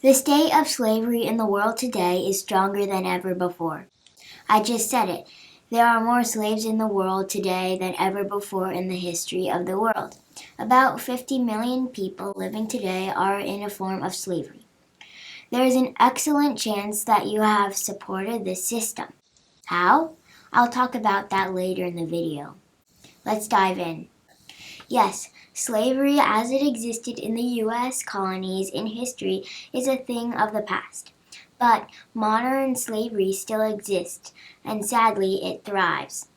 The state of slavery in the world today is stronger than ever before. I just said it. There are more slaves in the world today than ever before in the history of the world. About 50 million people living today are in a form of slavery. There is an excellent chance that you have supported this system. How? I'll talk about that later in the video. Let's dive in. Yes, slavery as it existed in the U.S. colonies in history is a thing of the past. But modern slavery still exists, and sadly it thrives.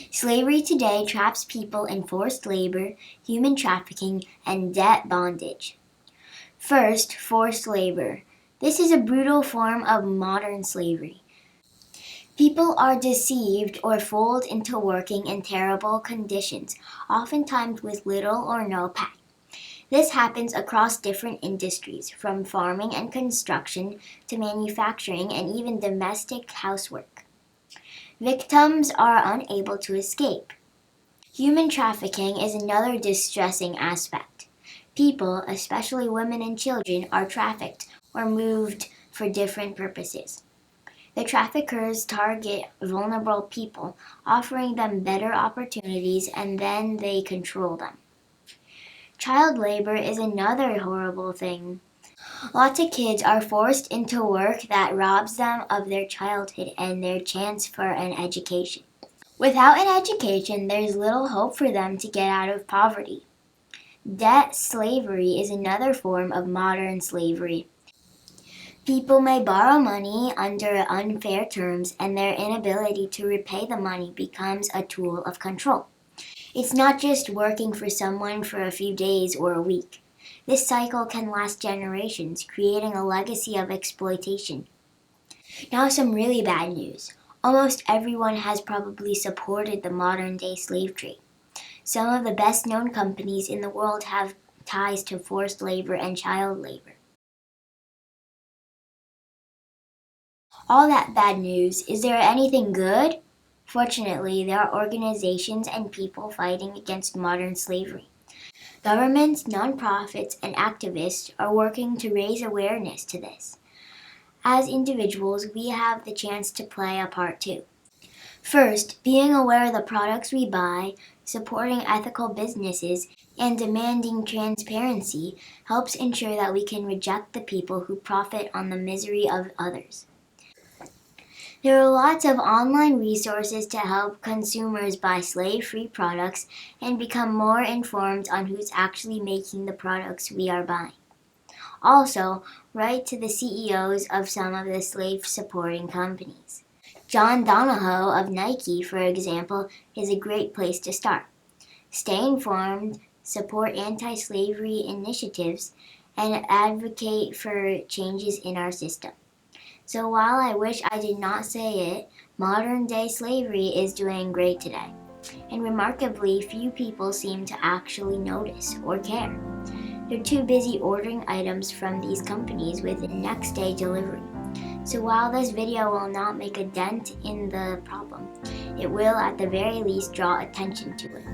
Slavery today traps people in forced labor, human trafficking, and debt bondage. First, forced labor. This is a brutal form of modern slavery. People are deceived or fooled into working in terrible conditions, oftentimes with little or no pay. This happens across different industries, from farming and construction to manufacturing and even domestic housework. Victims are unable to escape. Human trafficking is another distressing aspect. People, especially women and children, are trafficked or moved for different purposes. The traffickers target vulnerable people, offering them better opportunities, and then they control them. Child labor is another horrible thing. Lots of kids are forced into work that robs them of their childhood and their chance for an education. Without an education, there's little hope for them to get out of poverty. Debt slavery is another form of modern slavery. People may borrow money under unfair terms, and their inability to repay the money becomes a tool of control. It's not just working for someone for a few days or a week. This cycle can last generations, creating a legacy of exploitation. Now some really bad news. Almost everyone has probably supported the modern-day slave trade. Some of the best-known companies in the world have ties to forced labor and child labor. All that bad news, is there anything good? Fortunately, there are organizations and people fighting against modern slavery. Governments, nonprofits, and activists are working to raise awareness to this. As individuals, we have the chance to play a part too. First, being aware of the products we buy, supporting ethical businesses, and demanding transparency helps ensure that we can reject the people who profit on the misery of others. There are lots of online resources to help consumers buy slave-free products and become more informed on who's actually making the products we are buying. Also, write to the CEOs of some of the slave-supporting companies. John Donahoe of Nike, for example, is a great place to start. Stay informed, support anti-slavery initiatives, and advocate for changes in our system. So while I wish I did not say it, modern-day slavery is doing great today. And remarkably, few people seem to actually notice or care. They're too busy ordering items from these companies with next-day delivery. So while this video will not make a dent in the problem, it will at the very least draw attention to it.